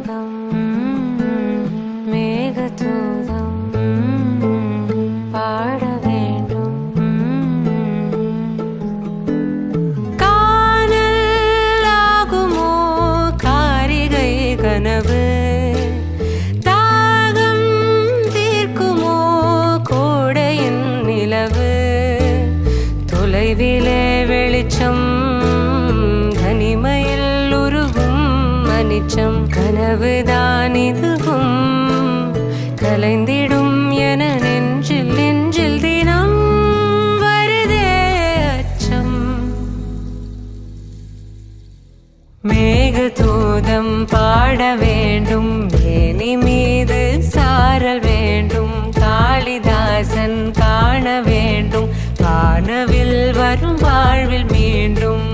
மேகம் மேகதூதம் பாட வேண்டும். காணல் ஆகுமோ காரிகை கனவு, தாகம் தீர்க்குமோ கோடையின் நிலவு, தொலைவிலே வெளிச்சம் தனிமையில் உருகும் அனிச்சம், கனவுதான் இதுவும் கலைந்திடும் என நெஞ்சில் நெஞ்சில் தினம் வருதே அச்சம். மேகதூதம் பாட வேண்டும், மேனி மீது சாரல் வேண்டும், காளிதாசன் காண வேண்டும், வானவில் வரும் வாழ்வில் மீண்டும்